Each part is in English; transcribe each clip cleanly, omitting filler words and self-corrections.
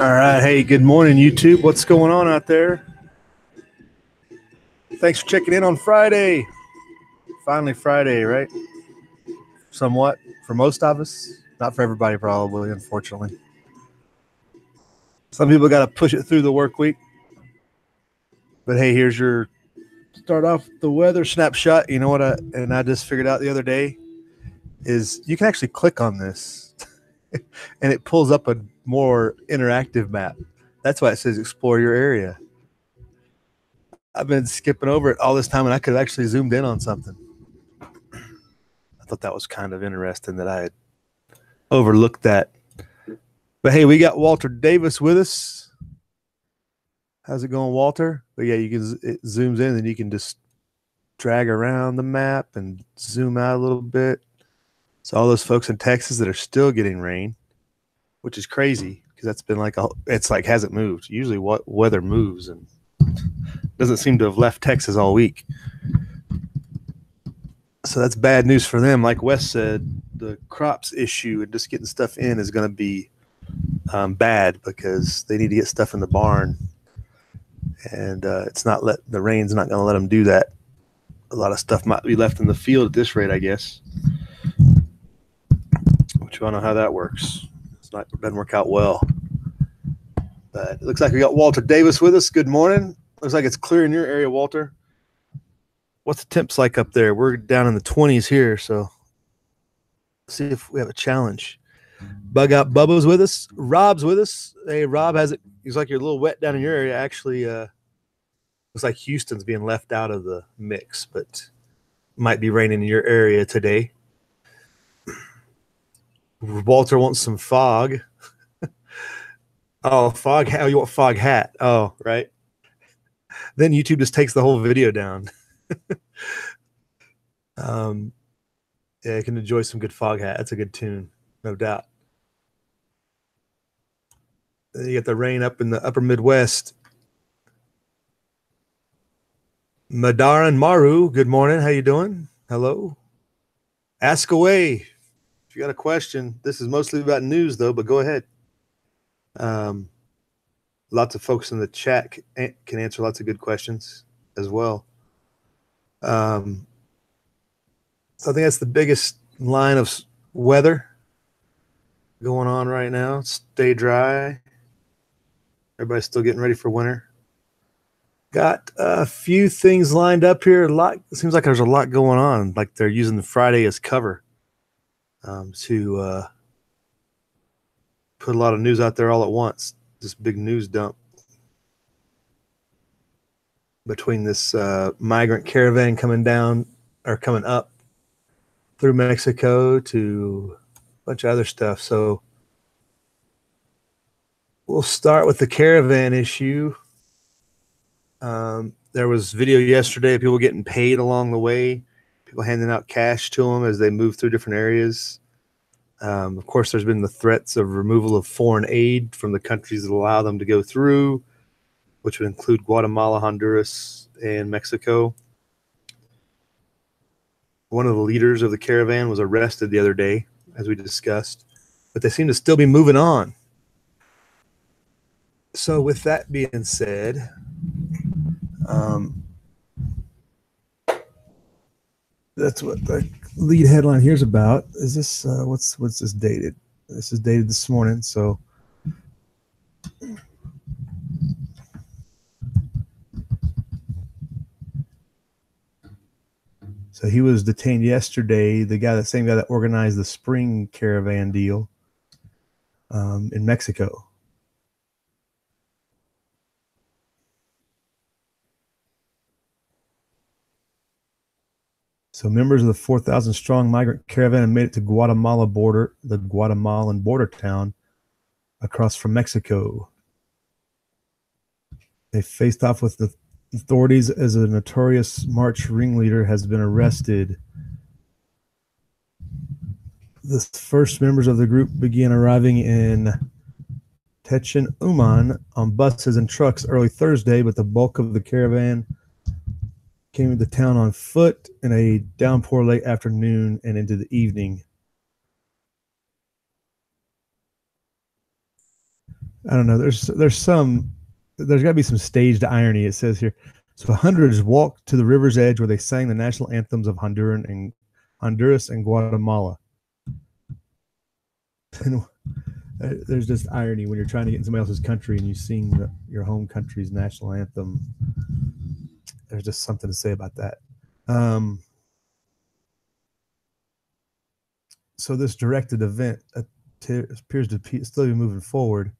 All right. Hey, good morning, YouTube. What's going on out there? Thanks for checking in on Friday. Finally Friday, right? Somewhat for most of us. Not for everybody, probably, unfortunately. Some people got to push it through the work week. But hey, here's your start off the weather snapshot. You know what I just figured out the other day is you can actually click on this and it pulls up a more interactive map. That's why it says explore your area. I've been skipping over it all this time and I could have actually zoomed in on something. I thought that was kind of interesting that I had overlooked that. But hey, we got Walter Davis with us. How's it going, Walter? But yeah, it zooms in and you can just drag around the map and zoom out a little bit. So all those folks in Texas that are still getting rain, which is crazy because that's been it's like hasn't moved. Usually what weather moves and doesn't seem to have left Texas all week. So that's bad news for them. Like Wes said, the crops issue and just getting stuff in is going to be bad because they need to get stuff in the barn. And the rain's not going to let them do that. A lot of stuff might be left in the field at this rate, I guess. Which you all know how that works. It doesn't work out well. But it looks like we got Walter Davis with us. Good morning. Looks like it's clear in your area, Walter. What's the temps like up there? We're down in the 20s here, so see if we have a challenge. Bug Out Bubba's with us. Rob's with us. Hey, Rob, has it? He's like you're a little wet down in your area. Actually, looks like Houston's being left out of the mix, but might be raining in your area today. Walter wants some fog. Oh, fog. Oh, you want fog hat? Oh, right. Then YouTube just takes the whole video down. Yeah, you can enjoy some good fog hat. That's a good tune, no doubt. Then you get the rain up in the upper Midwest. Madaran Maru, good morning. How you doing? Hello. Ask away. If you got a question, this is mostly about news though, but go ahead. Lots of folks in the chat can answer lots of good questions as well. So I think that's the biggest line of weather going on right now. Stay dry. Everybody's still getting ready for winter. Got a few things lined up here. A lot. It seems like there's a lot going on. Like they're using the Friday as cover to put a lot of news out there all at once. This big news dump between this migrant caravan coming down or coming up through Mexico to a bunch of other stuff. So we'll start with the caravan issue. There was video yesterday of people getting paid along the way, people handing out cash to them as they move through different areas. Of course, there's been the threats of removal of foreign aid from the countries that allow them to go through, which would include Guatemala, Honduras, and Mexico. One of the leaders of the caravan was arrested the other day, as we discussed, but they seem to still be moving on. So with that being said, that's what the lead headline here is about. Is this what's this dated? This is dated this morning. So he was detained yesterday. The same guy that organized the spring caravan deal in Mexico. So members of the 4,000 strong migrant caravan have made it to the Guatemalan border town across from Mexico. They faced off with the authorities as a notorious march ringleader has been arrested. The first members of the group began arriving in Techin-Uman on buses and trucks early Thursday, but the bulk of the caravan came to the town on foot in a downpour late afternoon and into the evening. I don't know. There's got to be some staged irony. It says here, so hundreds walked to the river's edge where they sang the national anthems of Honduras and Guatemala. And there's just irony when you're trying to get in somebody else's country and you sing your home country's national anthem. There's just something to say about that. So this directed event appears to still be moving forward.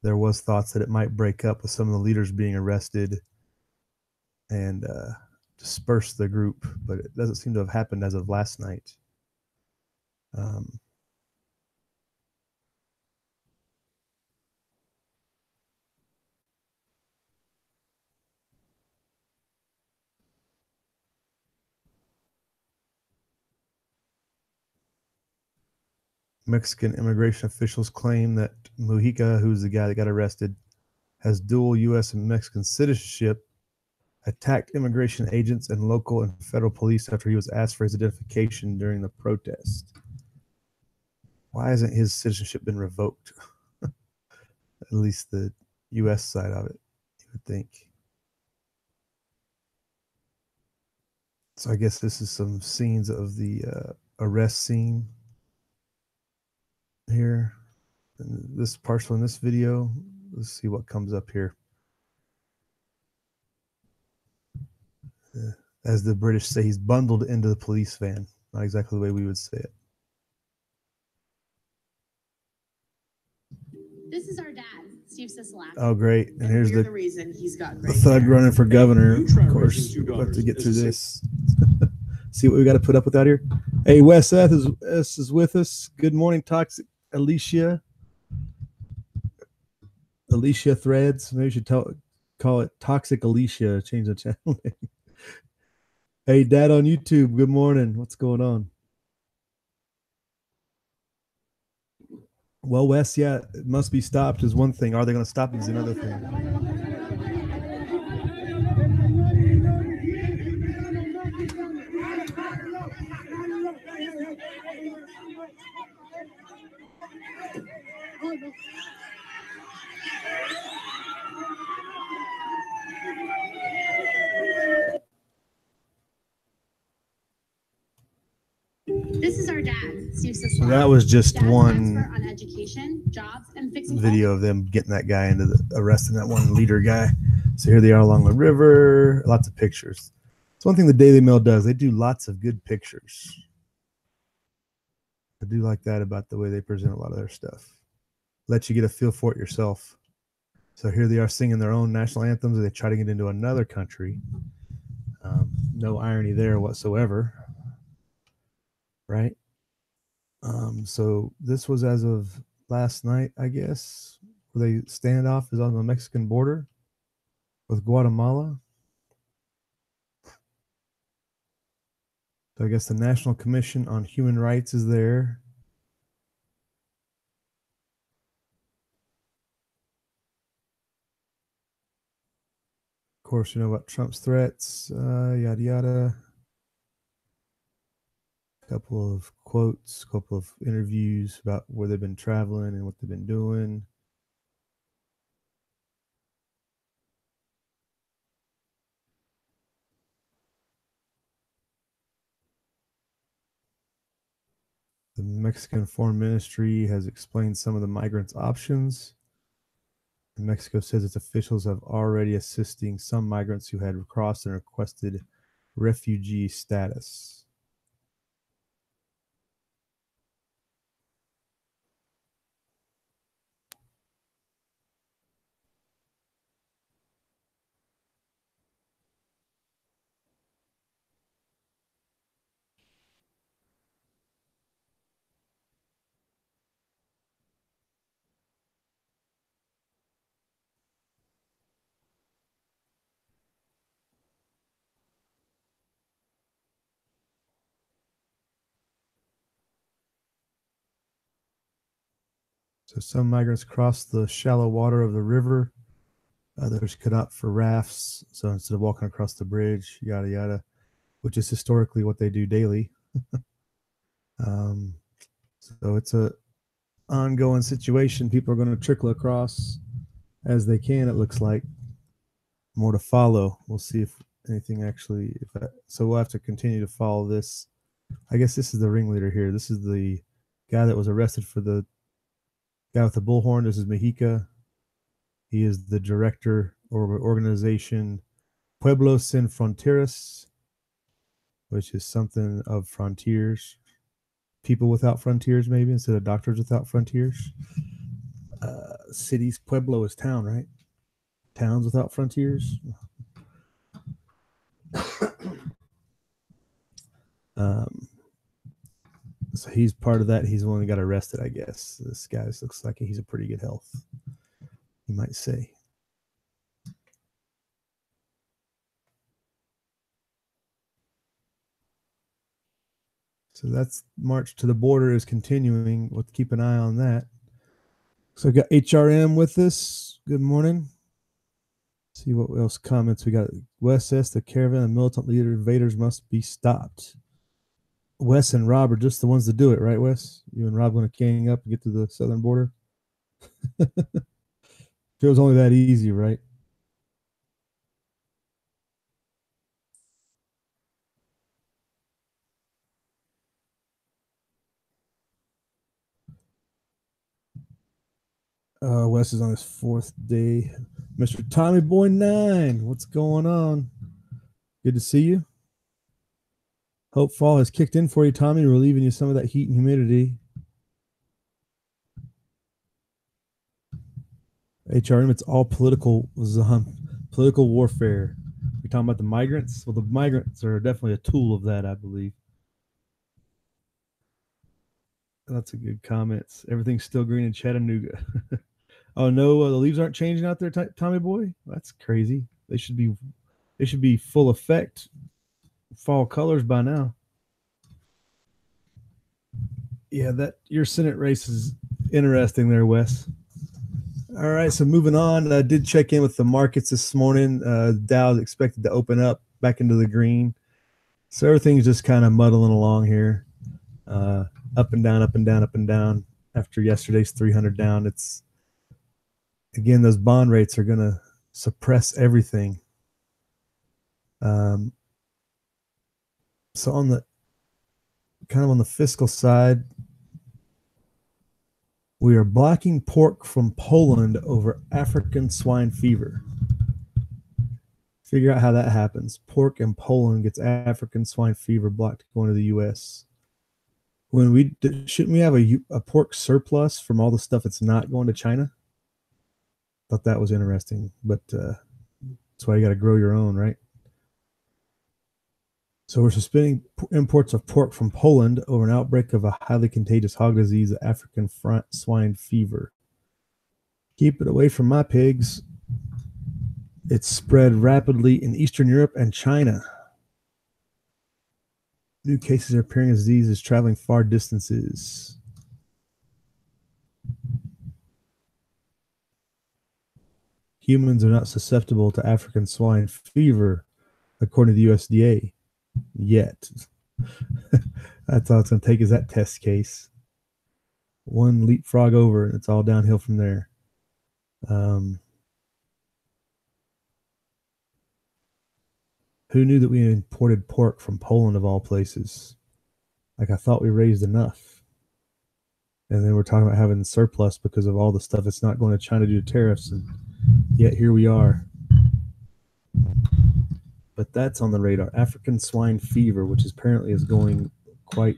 There was thoughts that it might break up with some of the leaders being arrested and disperse the group, but it doesn't seem to have happened as of last night. Mexican immigration officials claim that Mujica, who's the guy that got arrested, has dual U.S. and Mexican citizenship, attacked immigration agents and local and federal police after he was asked for his identification during the protest. Why hasn't his citizenship been revoked? At least the U.S. side of it, you would think. So I guess this is some scenes of the arrest scene here. And this partial in this video. Let's see what comes up here. as the British say, he's bundled into the police van. Not exactly the way we would say it. This is our dad, Steve Sisolak. Oh, great. And here's the reason he's got the thug running for governor. Of course, we'll have to get through this. See what we got to put up with out here. Hey, Wes S is with us. Good morning, Toxic Alicia. Alicia Threads. Maybe we should call it Toxic Alicia. Change the channel name. Hey, Dad on YouTube. Good morning. What's going on? Well, Wes, yeah, it must be stopped is one thing. Are they going to stop it is another thing. This is our dad, Steve Sisolak. So that was just Dad's one on education, jobs, and fixing video of them getting that guy into arresting that one leader guy. So here they are along the river. Lots of pictures. It's one thing the Daily Mail does. They do lots of good pictures. I do like that about the way they present a lot of their stuff. Let you get a feel for it yourself. So here they are singing their own national anthems. They try to get into another country. No irony there whatsoever. Right? So this was as of last night, I guess, where the standoff is on the Mexican border with Guatemala. So I guess the National Commission on Human Rights is there. Of course, you know about Trump's threats, yada, yada. A couple of quotes, a couple of interviews about where they've been traveling and what they've been doing. The Mexican Foreign Ministry has explained some of the migrants' options. And Mexico says its officials have already assisting some migrants who had crossed and requested refugee status. So some migrants crossed the shallow water of the river. Others could opt for rafts. So instead of walking across the bridge, yada, yada, which is historically what they do daily. So it's a ongoing situation. People are going to trickle across as they can, it looks like. More to follow. We'll see if anything actually, so we'll have to continue to follow this. I guess this is the ringleader here. This is the guy that was arrested for the guy with the bullhorn. This is Mexica. He is the director or organization Pueblos Sin Fronteras, which is something of frontiers. People without frontiers, maybe, instead of doctors without frontiers. Cities, Pueblo is town, right? Towns without frontiers. So he's part of that. He's the one that got arrested, I guess. This guy looks like he's a pretty good health, you might say. So that's march to the border is continuing. We'll keep an eye on that. So I got HRM with us. Good morning. See what else comments we got. Wes S. The caravan of militant leader invaders must be stopped. Wes and Rob are just the ones to do it, right, Wes? You and Rob going to gang up and get to the southern border? Feels only that easy, right? Wes is on his fourth day. Mr. Tommy Boy 9, what's going on? Good to see you. Hope fall has kicked in for you, Tommy, relieving you some of that heat and humidity. HRM, it's all political warfare. You're talking about the migrants? Well, the migrants are definitely a tool of that, I believe. That's a good comments. Everything's still green in Chattanooga. Oh no, the leaves aren't changing out there, Tommy boy. That's crazy. They should be full effect fall colors by now. Yeah, that your Senate race is interesting there, Wes. All right, so moving on. I did check in with the markets this morning. Dow is expected to open up back into the green. So everything's just kind of muddling along here. Up and down, up and down, up and down. After yesterday's 300 down, it's again, those bond rates are going to suppress everything. So on the fiscal side, we are blocking pork from Poland over African swine fever. Figure out how that happens. Pork in Poland gets African swine fever blocked going to the U.S. When shouldn't we have a pork surplus from all the stuff that's not going to China? Thought that was interesting, but that's why you got to grow your own, right? So we're suspending imports of pork from Poland over an outbreak of a highly contagious hog disease, African swine fever. Keep it away from my pigs. It's spread rapidly in Eastern Europe and China. New cases are appearing as disease is traveling far distances. Humans are not susceptible to African swine fever, according to the USDA, yet. That's all it's going to take is that test case. One leapfrog over, and it's all downhill from there. Who knew that we imported pork from Poland of all places? Like, I thought we raised enough. And then we're talking about having surplus because of all the stuff that's not going to China due to tariffs. And yet here we are. But that's on the radar. African swine fever, which apparently is going quite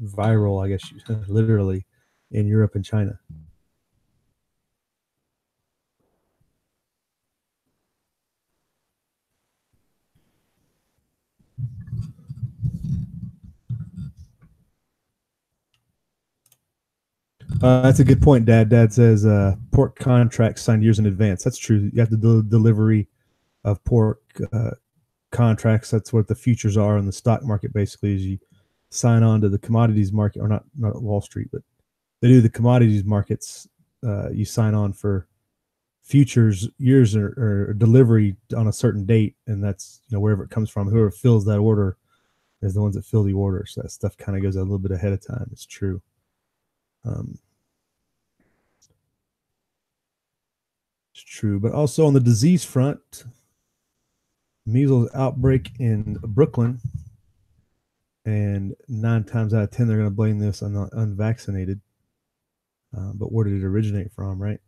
viral, I guess, literally, in Europe and China. That's a good point, Dad. Dad says pork contracts signed years in advance. That's true. You have the delivery of pork contracts. That's what the futures are in the stock market. Basically, is you sign on to the commodities market, or not Wall Street, but they do the commodities markets. You sign on for futures years or delivery on a certain date, and that's wherever it comes from. Whoever fills that order is the ones that fill the order. So that stuff kind of goes a little bit ahead of time. It's true. It's true, but also on the disease front, measles outbreak in Brooklyn, and 9 times out of 10 they're going to blame this on the unvaccinated. But where did it originate from, right?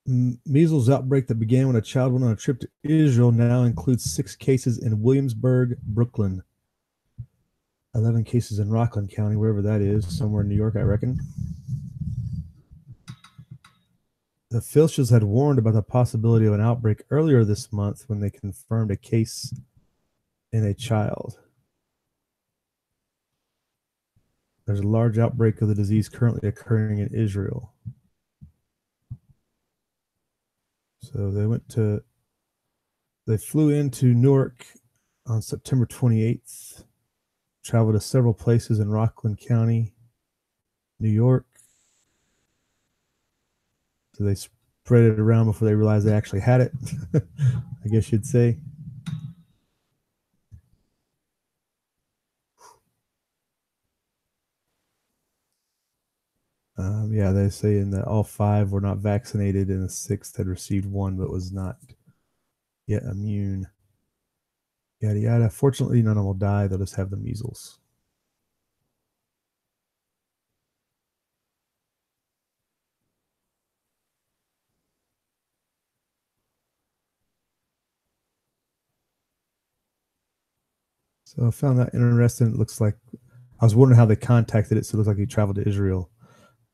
Measles outbreak that began when a child went on a trip to Israel now includes 6 cases in Williamsburg, Brooklyn. 11 cases in Rockland County, wherever that is, somewhere in New York, I reckon. The officials had warned about the possibility of an outbreak earlier this month when they confirmed a case in a child. There's a large outbreak of the disease currently occurring in Israel. So they flew into Newark on September 28th, traveled to several places in Rockland County, New York. So they spread it around before they realized they actually had it, I guess you'd say. Yeah, they're saying that all 5 were not vaccinated and the 6th had received 1 but was not yet immune. Yada, yada. Fortunately, none of them will die. They'll just have the measles. So I found that interesting. It looks like I was wondering how they contacted it. So it looks like he traveled to Israel.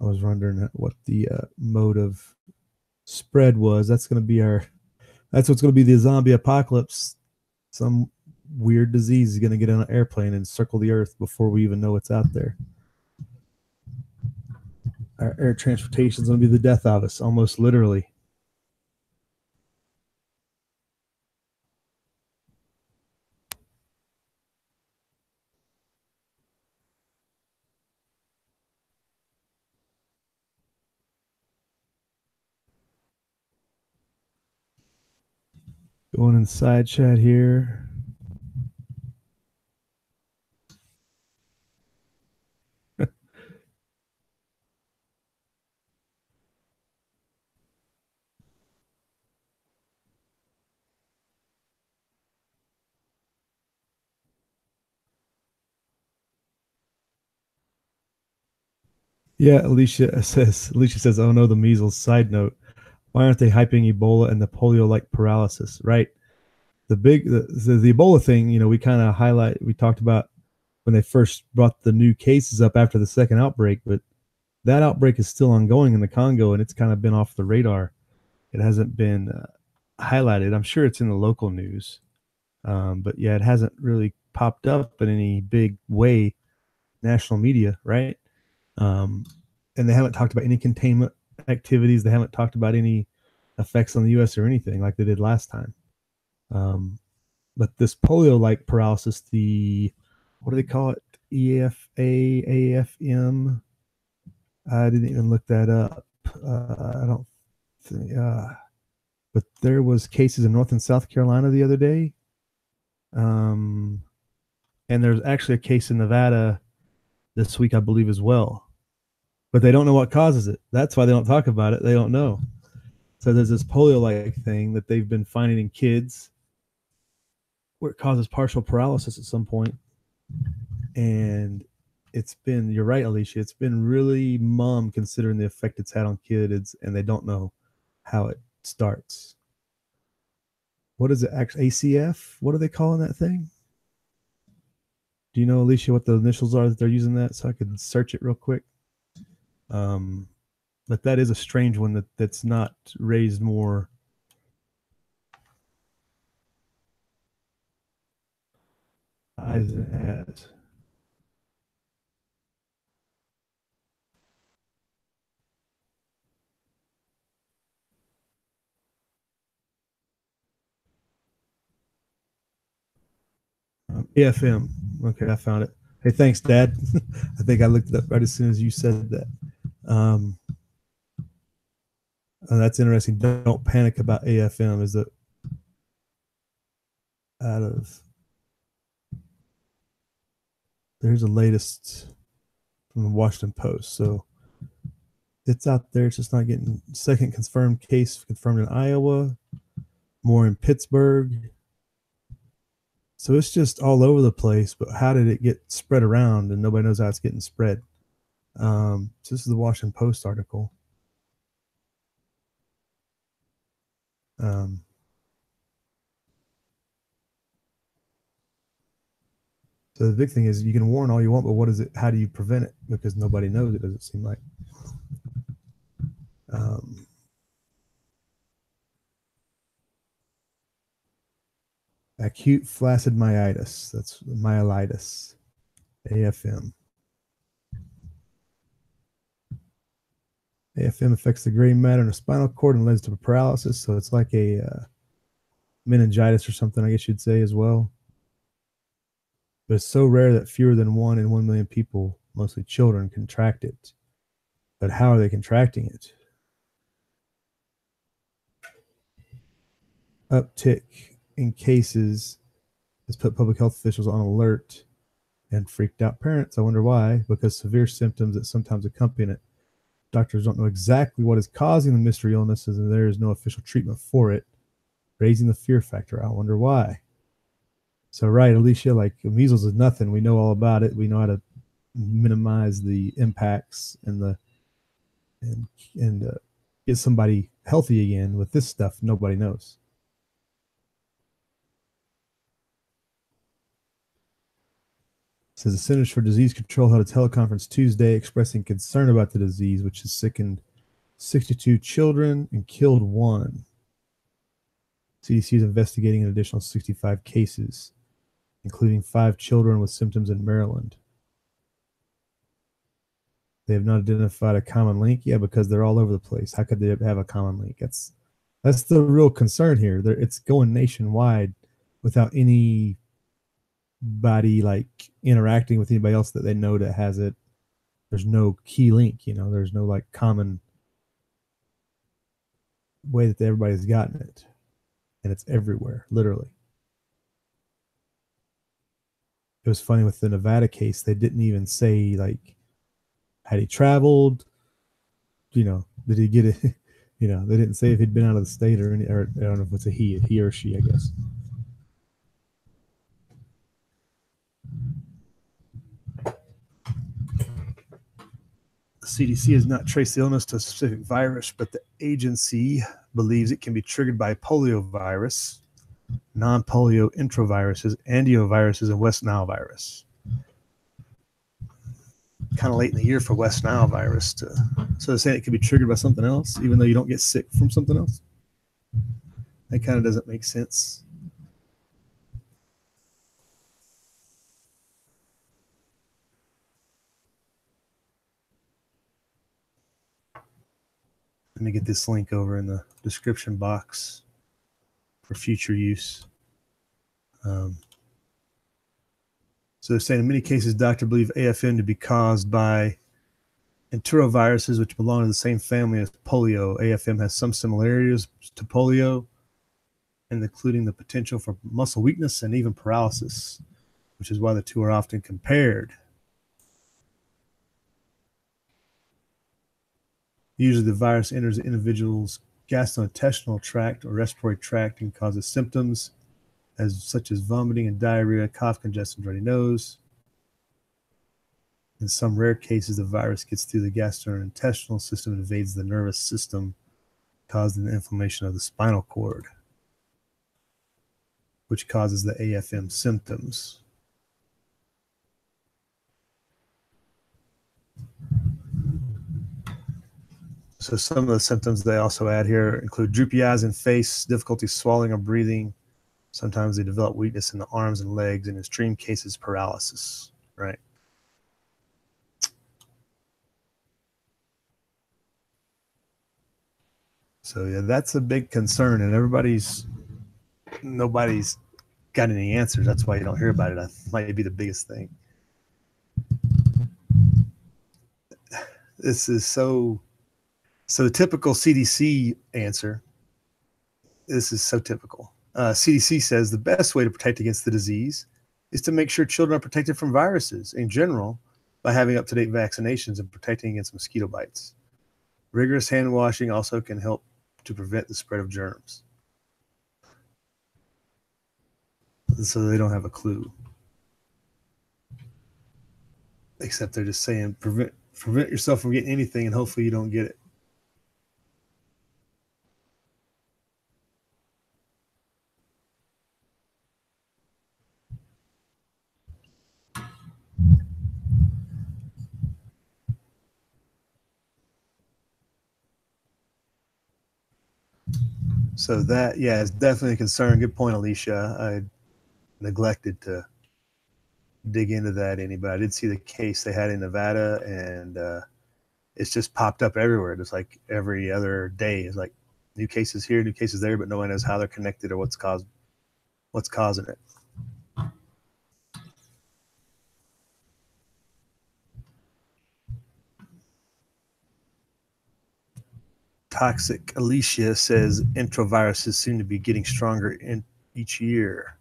I was wondering what the mode of spread was. That's going to be that's what's going to be the zombie apocalypse. Some weird disease is going to get on an airplane and circle the earth before we even know what's out there. Our air transportation is going to be the death of us, almost literally. Going inside chat here. Yeah, Alicia says, oh no, the measles. Side note, why aren't they hyping Ebola and the polio-like paralysis? Right. The Ebola thing, we kind of we talked about when they first brought the new cases up after the second outbreak, but that outbreak is still ongoing in the Congo and it's kind of been off the radar. It hasn't been highlighted. I'm sure it's in the local news. But yeah, it hasn't really popped up in any big way, national media, right? And they haven't talked about any containment activities. They haven't talked about any effects on the U.S. or anything like they did last time. But this polio-like paralysis, what do they call it? EFA, AFM. I didn't even look that up. I don't think, but there was cases in North and South Carolina the other day. And there's actually a case in Nevada this week, I believe, as well. But they don't know what causes it. That's why they don't talk about it. They don't know. So there's this polio-like thing that they've been finding in kids where it causes partial paralysis at some point. And you're right, Alicia, it's been really mum considering the effect it's had on kids, and they don't know how it starts. What is it actually? ACF? What are they calling that thing? Do you know, Alicia, what the initials are that they're using that, so I could search it real quick? But that is a strange one that's not raised more. Eyes it has. AFM. Okay, I found it. Hey, thanks, Dad. I think I looked it up right as soon as you said that. That's interesting. Don't panic about AFM. Is it out of? There's the latest from the Washington Post. So it's out there. It's just not getting. Second confirmed case confirmed in Iowa. More in Pittsburgh. So it's just all over the place. But how did it get spread around? And nobody knows how it's getting spread. So this is the Washington Post article. So the big thing is you can warn all you want, but what is it? How do you prevent it? Because nobody knows it, does it seem like. Acute flaccid myelitis. That's myelitis. AFM. AFM affects the gray matter in the spinal cord and leads to paralysis. So it's like a meningitis or something, I guess you'd say as well. But it's so rare that fewer than 1 in 1 million people, mostly children, contract it. But how are they contracting it? Uptick in cases has put public health officials on alert and freaked out parents. I wonder why. Because severe symptoms that sometimes accompany it. Doctors don't know exactly what is causing the mystery illnesses, and there is no official treatment for it, raising the fear factor. I wonder why. So, right, Alicia, like measles is nothing. We know all about it. We know how to minimize the impacts and get somebody healthy again. With this stuff, nobody knows. says the Centers for Disease Control held a teleconference Tuesday expressing concern about the disease, which has sickened 62 children and killed 1. CDC is investigating an additional 65 cases, including 5 children with symptoms in Maryland. They have not identified a common link. Yeah, because they're all over the place. How could they have a common link? That's the real concern here. It's going nationwide without anybody like interacting with anybody else that they know that has it. There's no key link, there's no like common way that everybody's gotten it. And it's everywhere, literally. It was funny with the Nevada case. They didn't even say like, had he traveled, did he get it? They didn't say if he'd been out of the state or I don't know if it's a he or she, I guess. The CDC has not traced the illness to a specific virus, but the agency believes it can be triggered by poliovirus, non-polio enteroviruses, angioviruses, and West Nile virus. Kind of late in the year for West Nile virus. So they're saying it could be triggered by something else, even though you don't get sick from something else. That kind of doesn't make sense. Let me get this link over in the description box for future use. So they're saying in many cases, doctors believe AFM to be caused by enteroviruses, which belong to the same family as polio. AFM has some similarities to polio, and including the potential for muscle weakness and even paralysis, which is why the two are often compared. Usually the virus enters the individual's gastrointestinal tract or respiratory tract and causes symptoms such as vomiting and diarrhea, cough, congestion, runny nose. In some rare cases, the virus gets through the gastrointestinal system and invades the nervous system, causing the inflammation of the spinal cord, which causes the AFM symptoms. So some of the symptoms they also add here include droopy eyes and face, difficulty swallowing or breathing. Sometimes they develop weakness in the arms and legs, and in extreme cases, paralysis, right? So yeah, that's a big concern, and nobody's got any answers. That's why you don't hear about it. That might be the biggest thing. This is so the typical CDC answer. This is so typical. CDC says the best way to protect against the disease is to make sure children are protected from viruses in general by having up-to-date vaccinations and protecting against mosquito bites. Rigorous hand washing also can help to prevent the spread of germs. So they don't have a clue. Except they're just saying prevent yourself from getting anything and hopefully you don't get it. So that, yeah, is definitely a concern. Good point, Alicia. I neglected to dig into that any, but I did see the case they had in Nevada, and it's just popped up everywhere. Just like every other day, it's like new cases here, new cases there, but no one knows how they're connected or what's causing it. Toxic Alicia says enteroviruses seem to be getting stronger in each year.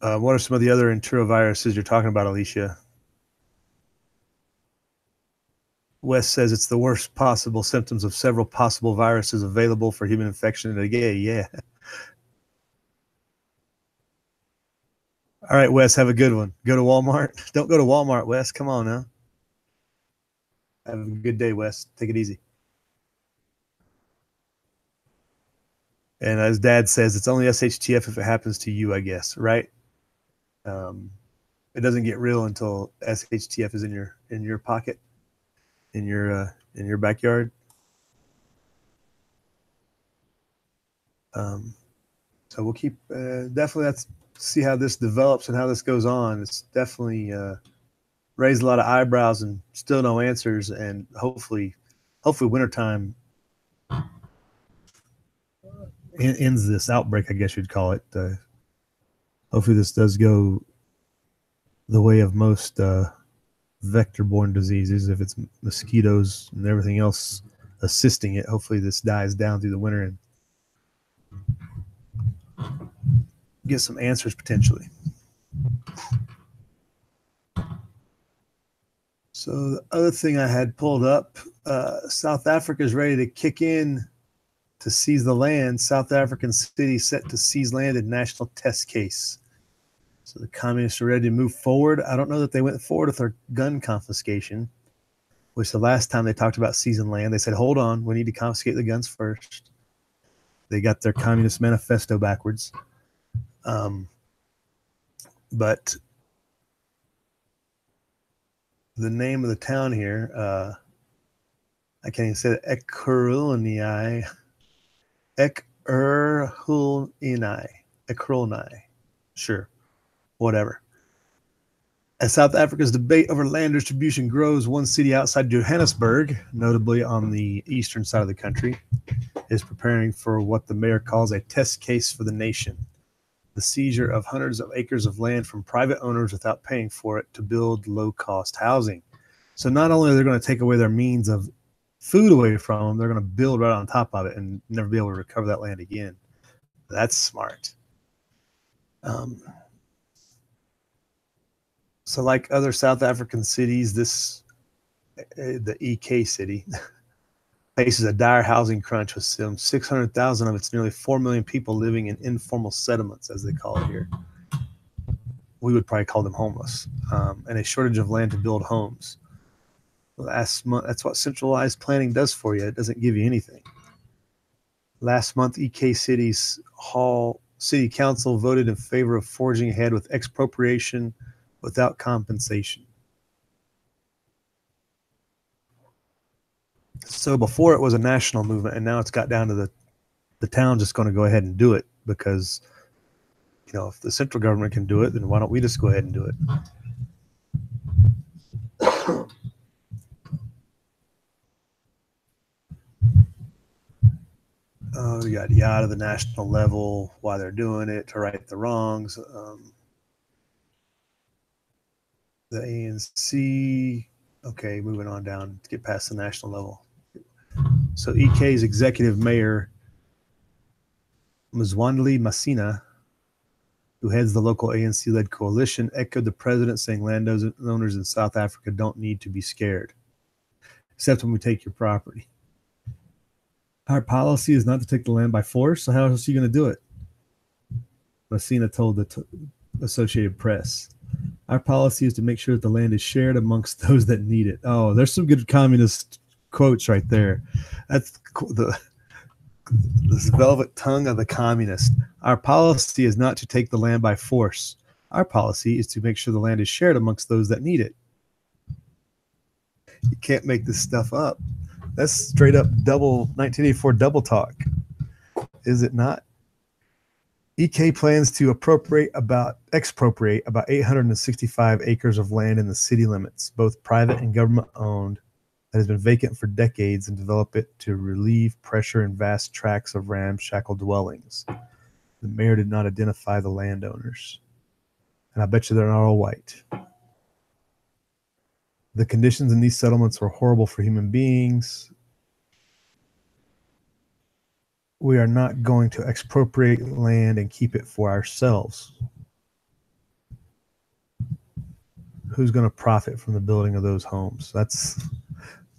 What are some of the other enteroviruses you're talking about, Alicia? Wes says it's the worst possible symptoms of several possible viruses available for human infection. Again, yeah. All right, Wes, have a good one. Go to Walmart. Don't go to Walmart, Wes. Come on now. Have a good day, Wes. Take it easy. And as Dad says, it's only SHTF if it happens to you, I guess, right? It doesn't get real until SHTF is in your pocket, in your backyard. So we'll keep definitely let's see how this develops and how this goes on. It's definitely raised a lot of eyebrows and still no answers. And hopefully wintertime ends this outbreak, I guess you'd call it. Hopefully this does go the way of most vector-borne diseases. If it's mosquitoes and everything else assisting it, hopefully this dies down through the winter and get some answers potentially. So the other thing I had pulled up, South Africa is ready to kick in to seize the land. South African city set to seize land in national test case. So the communists are ready to move forward. I don't know that they went forward with their gun confiscation, which the last time they talked about seizing land, they said, hold on, we need to confiscate the guns first. They got their communist manifesto backwards. But the name of the town here, I can't even say it, Ekurhuleni. Sure, whatever. As South Africa's debate over land distribution grows, one city outside Johannesburg, notably on the eastern side of the country, is preparing for what the mayor calls a test case for the nation. The seizure of hundreds of acres of land from private owners without paying for it to build low-cost housing. So not only are they going to take away their means of food away from them, they're going to build right on top of it and never be able to recover that land again. That's smart. So like other South African cities, the EK city faces a dire housing crunch with some 600,000 of its nearly 4 million people living in informal settlements, as they call it here. We would probably call them homeless, and a shortage of land to build homes. Last month, that's what centralized planning does for you. It doesn't give you anything. Last month, EK City's City Council voted in favor of forging ahead with expropriation without compensation. So before it was a national movement, and now it's got down to the town just going to go ahead and do it because, if the central government can do it, then why don't we just go ahead and do it? Yada yada, the national level, why they're doing it, to right the wrongs. The ANC, okay, moving on down to get past the national level. So EK's executive mayor, Mzwandile Masina, who heads the local ANC-led coalition, echoed the president, saying landowners in South Africa don't need to be scared, except when we take your property. Our policy is not to take the land by force, so how else are you going to do it? Masina told the Associated Press. Our policy is to make sure that the land is shared amongst those that need it. Oh, there's some good communist quotes right there. That's this velvet tongue of the communist. Our policy is not to take the land by force. Our policy is to make sure the land is shared amongst those that need it. You can't make this stuff up. That's straight up 1984 double talk, is it not? EK plans to expropriate about 865 acres of land in the city limits, both private and government owned, that has been vacant for decades, and develop it to relieve pressure in vast tracts of ramshackle dwellings. The mayor did not identify the landowners, and I bet you they're not all white. The conditions in these settlements were horrible for human beings. We are not going to expropriate land and keep it for ourselves. Who's going to profit from the building of those homes? That's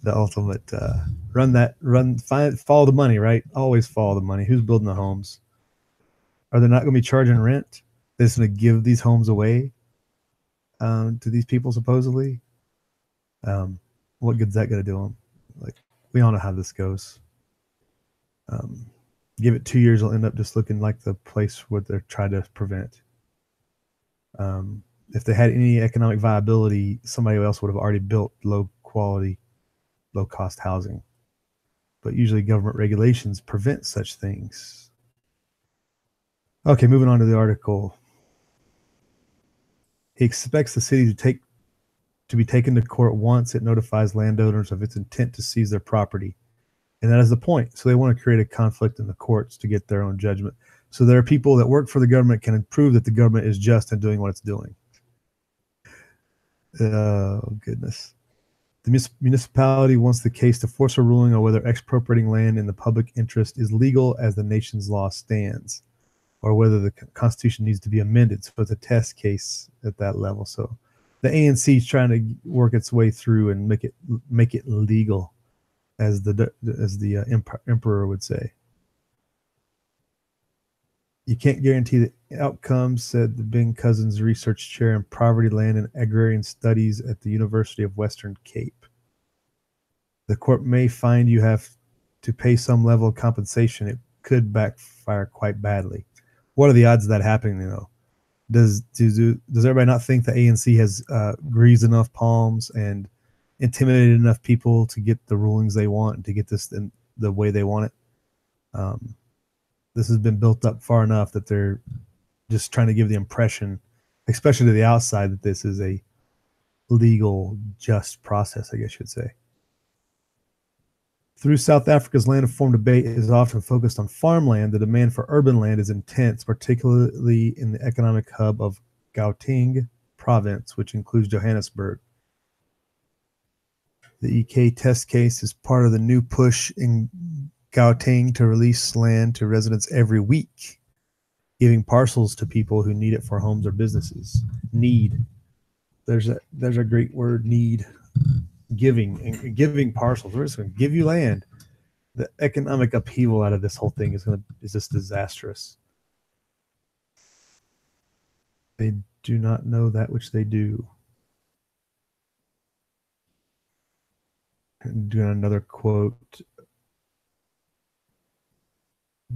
the ultimate. Follow the money, right? Always follow the money. Who's building the homes? Are they not going to be charging rent? They're just going to give these homes away to these people, supposedly. What good's that going to do them? Like, we all know how this goes. Give it 2 years, it'll end up just looking like the place where they're trying to prevent. If they had any economic viability, somebody else would have already built low quality, low cost housing. But usually government regulations prevent such things. Okay, moving on to the article. He expects the city to be taken to court once it notifies landowners of its intent to seize their property. And that is the point. So they want to create a conflict in the courts to get their own judgment. So there are people that work for the government can prove that the government is just in doing what it's doing. Oh, goodness. The municipality wants the case to force a ruling on whether expropriating land in the public interest is legal as the nation's law stands, or whether the Constitution needs to be amended. So it's a test case at that level. So the ANC is trying to work its way through and make it legal, as the emperor would say. You can't guarantee the outcomes, said the Bing Cousins Research Chair in Poverty, Land, and Agrarian Studies at the University of Western Cape. The court may find you have to pay some level of compensation. It could backfire quite badly. What are the odds of that happening, though? Does everybody not think the ANC has greased enough palms and intimidated enough people to get the rulings they want and to get this in the way they want it? This has been built up far enough that they're just trying to give the impression, especially to the outside, that this is a legal, just process, I guess you'd say. Through South Africa's land reform debate is often focused on farmland. The demand for urban land is intense, particularly in the economic hub of Gauteng province, which includes Johannesburg. The EK test case is part of the new push in Gauteng to release land to residents every week, giving parcels to people who need it for homes or businesses. Need. There's a great word, need. Giving parcels. We're just going to give you land. The economic upheaval out of this whole thing is just disastrous. They do not know that which they do. And doing another quote.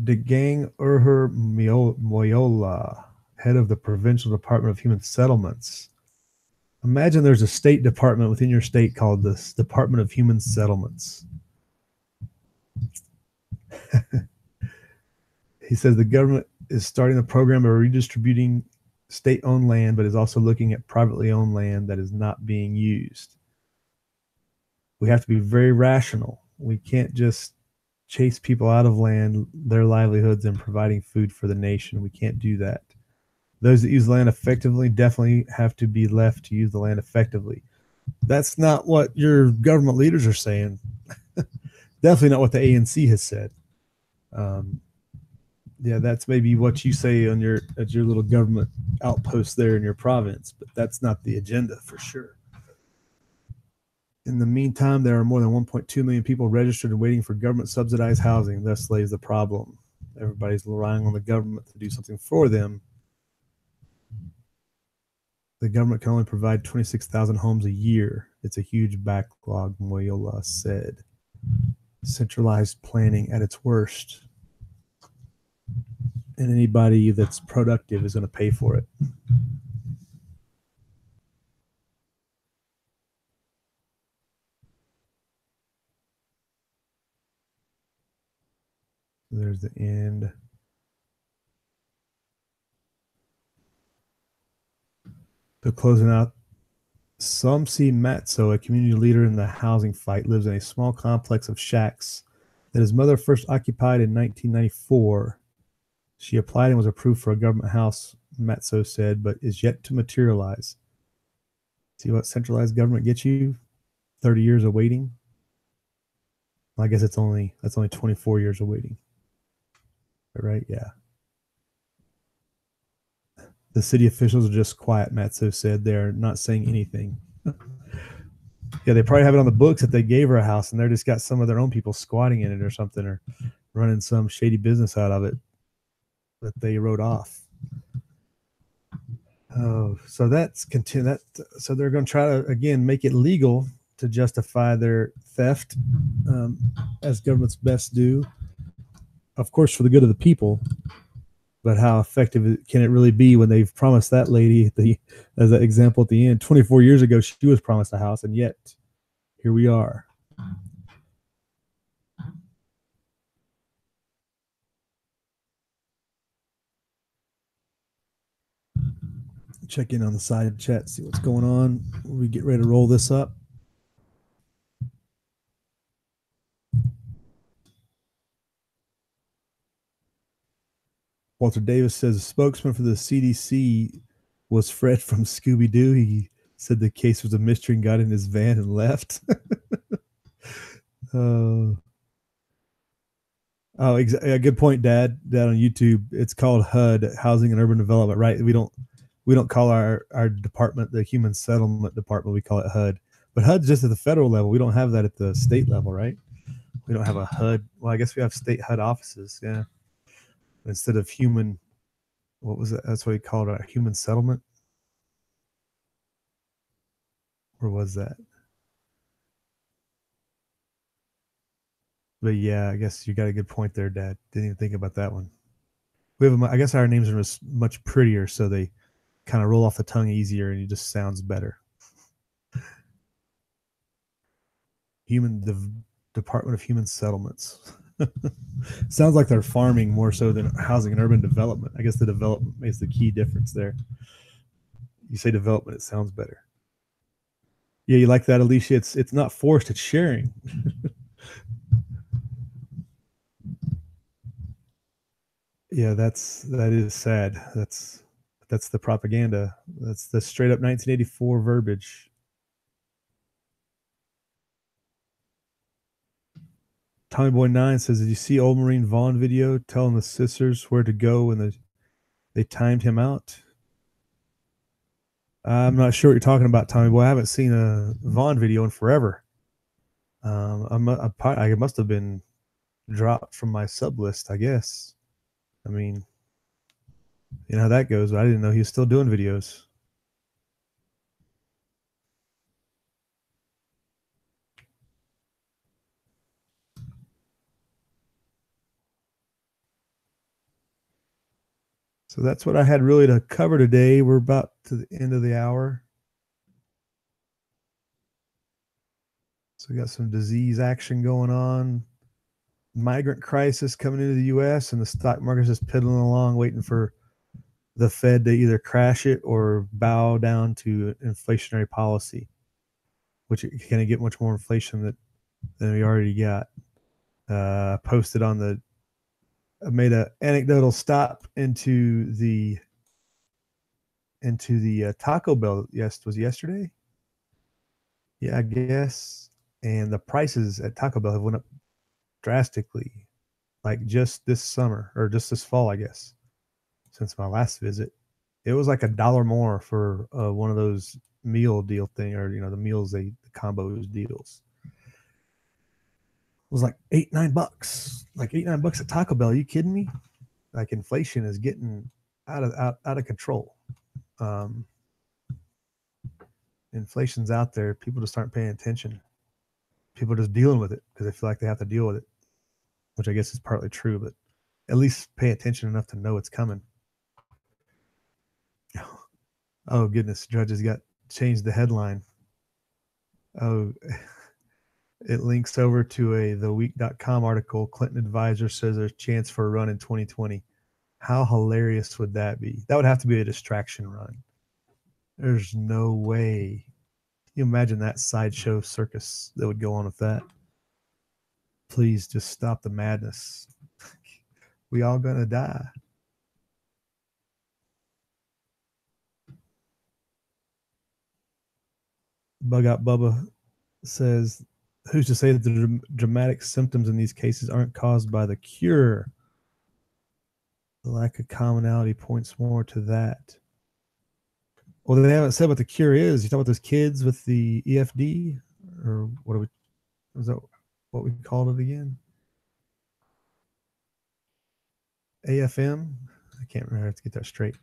Degang Urher Moyola, head of the Provincial Department of Human Settlements. Imagine there's a state department within your state called the Department of Human Settlements. He says the government is starting a program of redistributing state-owned land, but is also looking at privately owned land that is not being used. We have to be very rational. We can't just chase people out of land, their livelihoods, and providing food for the nation. We can't do that. Those that use land effectively definitely have to be left to use the land effectively. That's not what your government leaders are saying. Definitely not what the ANC has said. Yeah, that's maybe what you say on your little government outpost there in your province, but that's not the agenda for sure. In the meantime, there are more than 1.2 million people registered and waiting for government subsidized housing. Thus lays the problem. Everybody's relying on the government to do something for them. The government can only provide 26,000 homes a year. It's a huge backlog, Moyola said. Centralized planning at its worst. And anybody that's productive is going to pay for it. There's the end. So closing out, Somsi Matso, a community leader in the housing fight, lives in a small complex of shacks that his mother first occupied in 1994. She applied and was approved for a government house, Matso said, but is yet to materialize. See what centralized government gets you? 30 years of waiting. Well, I guess that's only 24 years of waiting. Right? Yeah. The city officials are just quiet, Matso said. They're not saying anything. Yeah, they probably have it on the books that they gave her a house and they're just got some of their own people squatting in it or something, or running some shady business out of it that they wrote off. Oh, so that's continue. So they're going to try to, again, make it legal to justify their theft, as governments best do. of course, for the good of the people. But how effective can it really be when they've promised that lady, as that example at the end, 24 years ago, she was promised a house, and yet here we are. Check in on the side chat, see what's going on. We get ready to roll this up. Walter Davis says a spokesman for the CDC was Fred from Scooby-Doo. He said the case was a mystery and got in his van and left. A good point, Dad. Dad on YouTube. It's called HUD, Housing and Urban Development, right? We don't call our department the Human Settlement Department. We call it HUD. But HUD's just at the federal level. We don't have that at the state level, right? We don't have a HUD. Well, I guess we have state HUD offices, yeah. Instead of human, what was it? That's what we called it, human settlement. Or was that? But yeah, I guess you got a good point there, Dad. Didn't even think about that one. We have, I guess our names are much prettier, so they kind of roll off the tongue easier, and it just sounds better. The Department of Human Settlements. Sounds like they're farming more so than housing and urban development. I guess the development makes the key difference there. You say development, it sounds better. Yeah, you like that, Alicia? It's not forced, it's sharing. Yeah, that is sad. That's the propaganda. That's the straight up 1984 verbiage. Tommy Boy 9 says, did you see old Marine Vaughn video telling the sisters where to go when they timed him out? I'm not sure what you're talking about, Tommy Boy. I haven't seen a Vaughn video in forever. I must have been dropped from my sub list, I guess. I mean, you know how that goes. But I didn't know he was still doing videos. So that's what I had really to cover today. We're about to the end of the hour. So we got some disease action going on. Migrant crisis coming into the U.S. and the stock market's just piddling along, waiting for the Fed to either crash it or bow down to inflationary policy, which is going to get much more inflation than we already got. Posted on the, I made an anecdotal stop into the Taco Bell. Yes, was yesterday. Yeah, I guess. And the prices at Taco Bell have went up drastically, like just this summer or just this fall, I guess. Since my last visit, it was like $1 more for one of those meal deal thing, or the meals, the combos deals. It was like $8-9, like $8-9 at Taco Bell. Are you kidding me? Like inflation is getting out of control. Inflation's out there. People just aren't paying attention. People are just dealing with it because they feel like they have to deal with it, which I guess is partly true, but at least pay attention enough to know it's coming. Oh goodness, Judges got changed the headline. Oh, it links over to a theweek.com article. Clinton advisor says there's a chance for a run in 2020. How hilarious would that be? That would have to be a distraction run. There's no way. Can you imagine that sideshow circus that would go on with that? Please just stop the madness. We all gonna die. Bug Out Bubba says, who's to say that the dramatic symptoms in these cases aren't caused by the cure? The lack of commonality points more to that. Well, they haven't said what the cure is. You talk about those kids with the EFD, or was that what we called it again? AFM? I can't remember. I have to get that straight.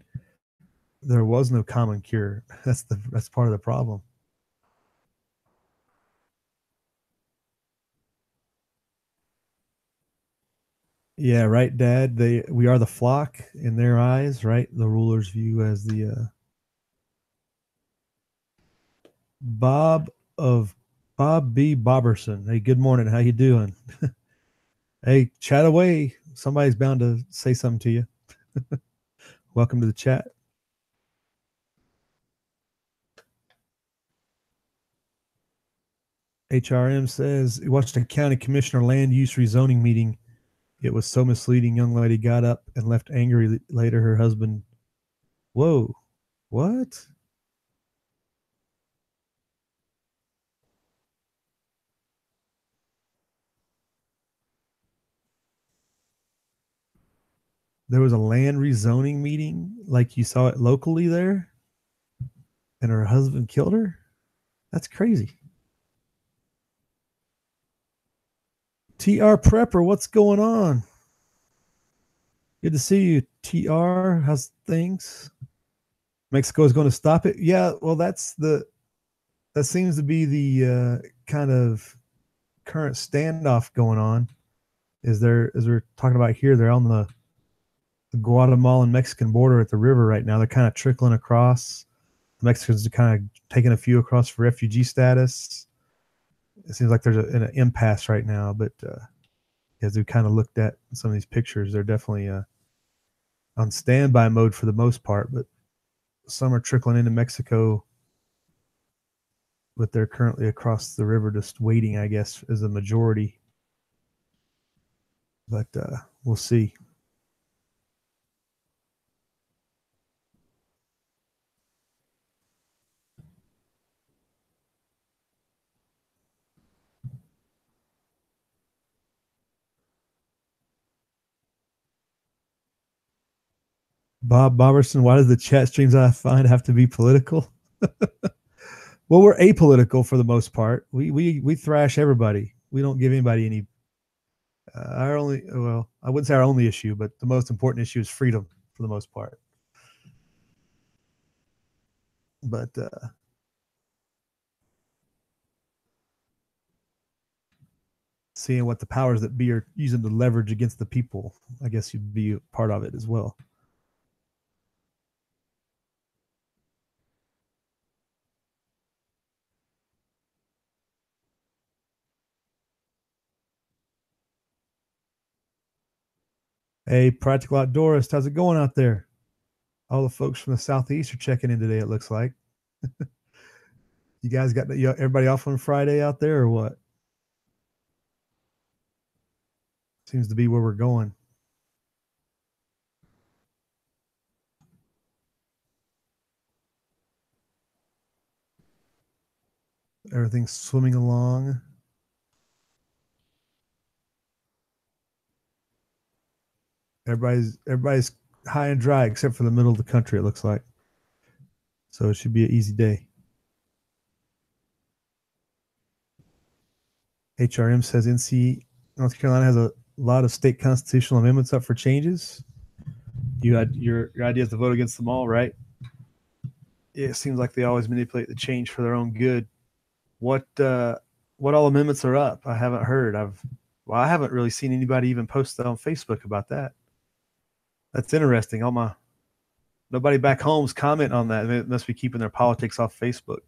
There was no common cure. That's part of the problem. Yeah, right, Dad. We are the flock in their eyes, right? The ruler's view as the Bob of Bob B. Boberson. Hey, good morning. How you doing? Hey, chat away. Somebody's bound to say something to you. Welcome to the chat. HRM says he watched a county commissioner land use rezoning meeting. It was so misleading. Young lady got up and left angry. Later, her husband. Whoa, what? There was a land rezoning meeting, like you saw it locally there, and her husband killed her. That's crazy. TR Prepper, what's going on? Good to see you, TR. How's things? Mexico is going to stop it. Yeah, well, that seems to be the kind of current standoff going on. Is there, as we're talking about here, they're on the Guatemalan Mexican border at the river right now. They're kind of trickling across. The Mexicans are kind of taking a few across for refugee status. It seems like there's an impasse right now, but as we kind of looked at some of these pictures, they're definitely on standby mode for the most part, but some are trickling into Mexico, but they're currently across the river just waiting, I guess, as a majority. But we'll see. Bob Boberson, why does the chat streams I find have to be political? Well, we're apolitical for the most part. We thrash everybody. We don't give anybody any. Our only, well, I wouldn't say our only issue, but the most important issue is freedom for the most part. But seeing what the powers that be are using to leverage against the people, I guess you'd be a part of it as well. Hey, Practical Outdoorist, how's it going out there? All the folks from the Southeast are checking in today, it looks like. You guys got everybody off on Friday out there or what? Seems to be where we're going. Everything's swimming along. Everybody's high and dry except for the middle of the country, it looks like. So it should be an easy day. HRM says NC North Carolina has a lot of state constitutional amendments up for changes. You had your idea is to vote against them all, right? It seems like they always manipulate the change for their own good. What all amendments are up? I haven't heard. I haven't really seen anybody even post on Facebook about that. That's interesting. Nobody back home's comment on that. They must be keeping their politics off Facebook.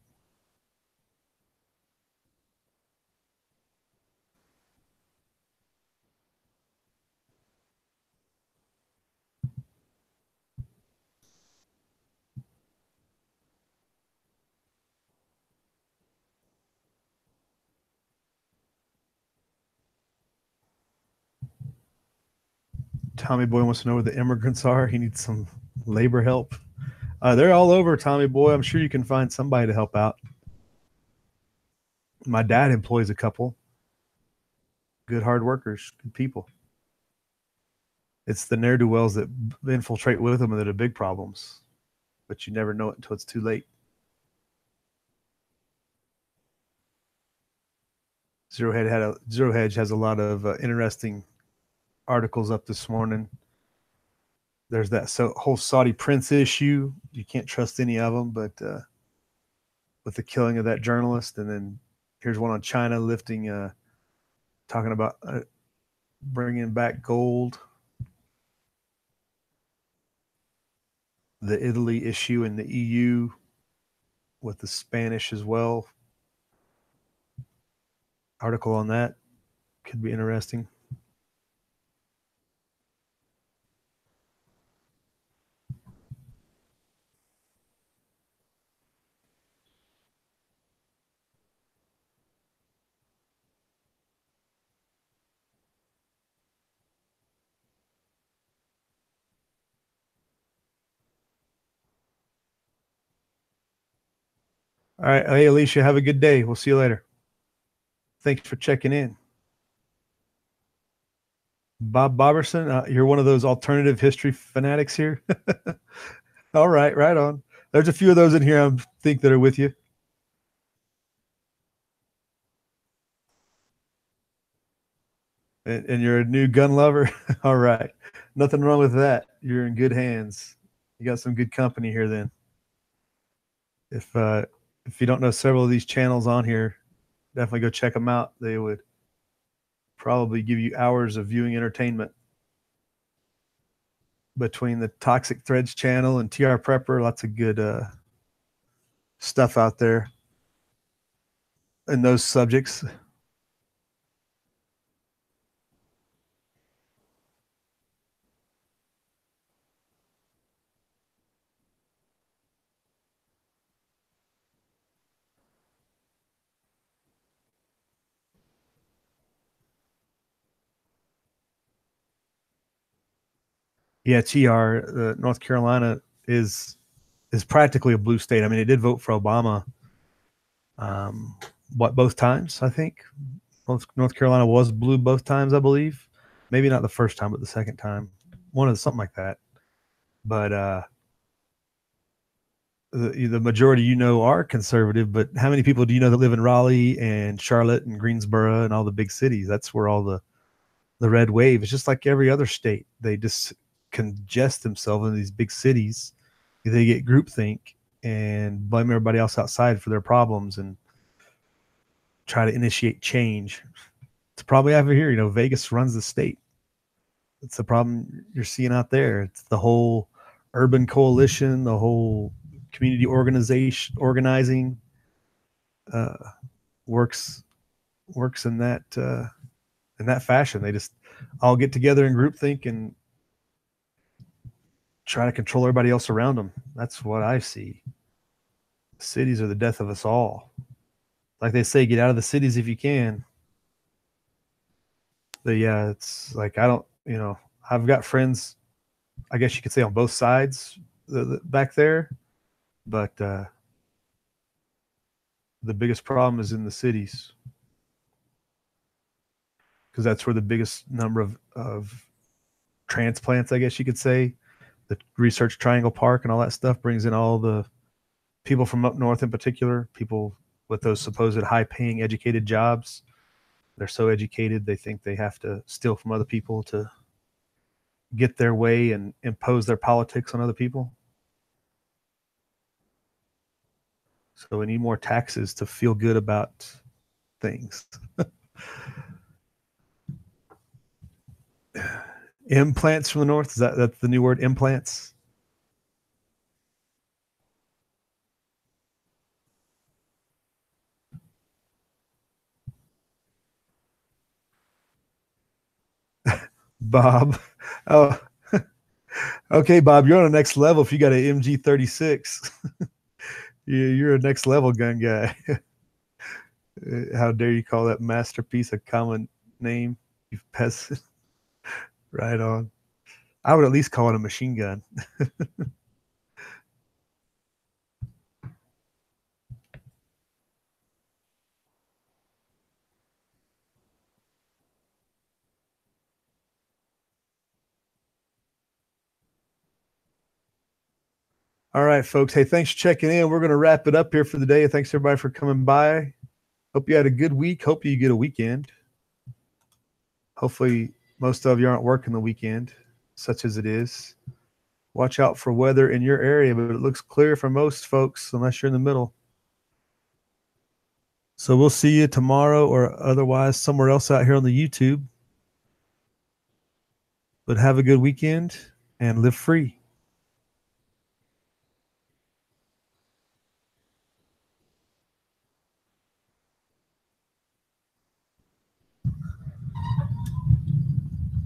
Tommy Boy wants to know where the immigrants are. He needs some labor help. They're all over, Tommy Boy. I'm sure you can find somebody to help out. My dad employs a couple. Good hard workers, good people. It's the ne'er-do-wells that infiltrate with them that are big problems. But you never know it until it's too late. Zero Hedge has a lot of interesting articles up this morning. There's that whole Saudi prince issue. You can't trust any of them, but with the killing of that journalist, and then here's one on China lifting, talking about bringing back gold. The Italy issue in the EU with the Spanish as well. Article on that could be interesting. All right. Hey, Alicia, have a good day. We'll see you later. Thanks for checking in. Bob Boberson, you're one of those alternative history fanatics here. All right, right on. There's a few of those in here I think that are with you. And you're a new gun lover. All right. Nothing wrong with that. You're in good hands. You got some good company here then. If you don't know several of these channels on here, definitely go check them out. They would probably give you hours of viewing entertainment. Between the Toxic Threads channel and TR Prepper, lots of good stuff out there in those subjects. Yeah, TR, North Carolina is practically a blue state. I mean, it did vote for Obama. Both times, I think. North Carolina was blue both times, I believe. Maybe not the first time, but the second time. Something like that. But the majority are conservative, but how many people do you know that live in Raleigh and Charlotte and Greensboro and all the big cities? That's where all the red wave is. Just like every other state. They just congest themselves in these big cities. They get groupthink and blame everybody else outside for their problems and try to initiate change. It's probably over here. Vegas runs the state. It's the problem you're seeing out there. It's the whole urban coalition, the whole community organizing works in that fashion. They just all get together in groupthink and try to control everybody else around them. That's what I see. Cities are the death of us all. Like they say, get out of the cities if you can. But yeah, it's like I've got friends, I guess you could say, on both sides back there, but the biggest problem is in the cities because that's where the biggest number of transplants, I guess you could say, the Research Triangle Park and all that stuff brings in all the people from up north, in particular, people with those supposed high-paying, educated jobs. They're so educated, they think they have to steal from other people to get their way and impose their politics on other people. So we need more taxes to feel good about things. Implants from the north, is that's the new word, implants? Bob. Oh, okay, Bob, you're on the next level if you got an MG36. You're a next level gun guy. How dare you call that masterpiece a common name, you peasant. Right on. I would at least call it a machine gun. All right, folks. Hey, thanks for checking in. We're going to wrap it up here for the day. Thanks, everybody, for coming by. Hope you had a good week. Hope you get a weekend. Hopefully, most of you aren't working the weekend, such as it is. Watch out for weather in your area, but it looks clear for most folks, unless you're in the middle. So we'll see you tomorrow or otherwise somewhere else out here on the YouTube. But have a good weekend and live free.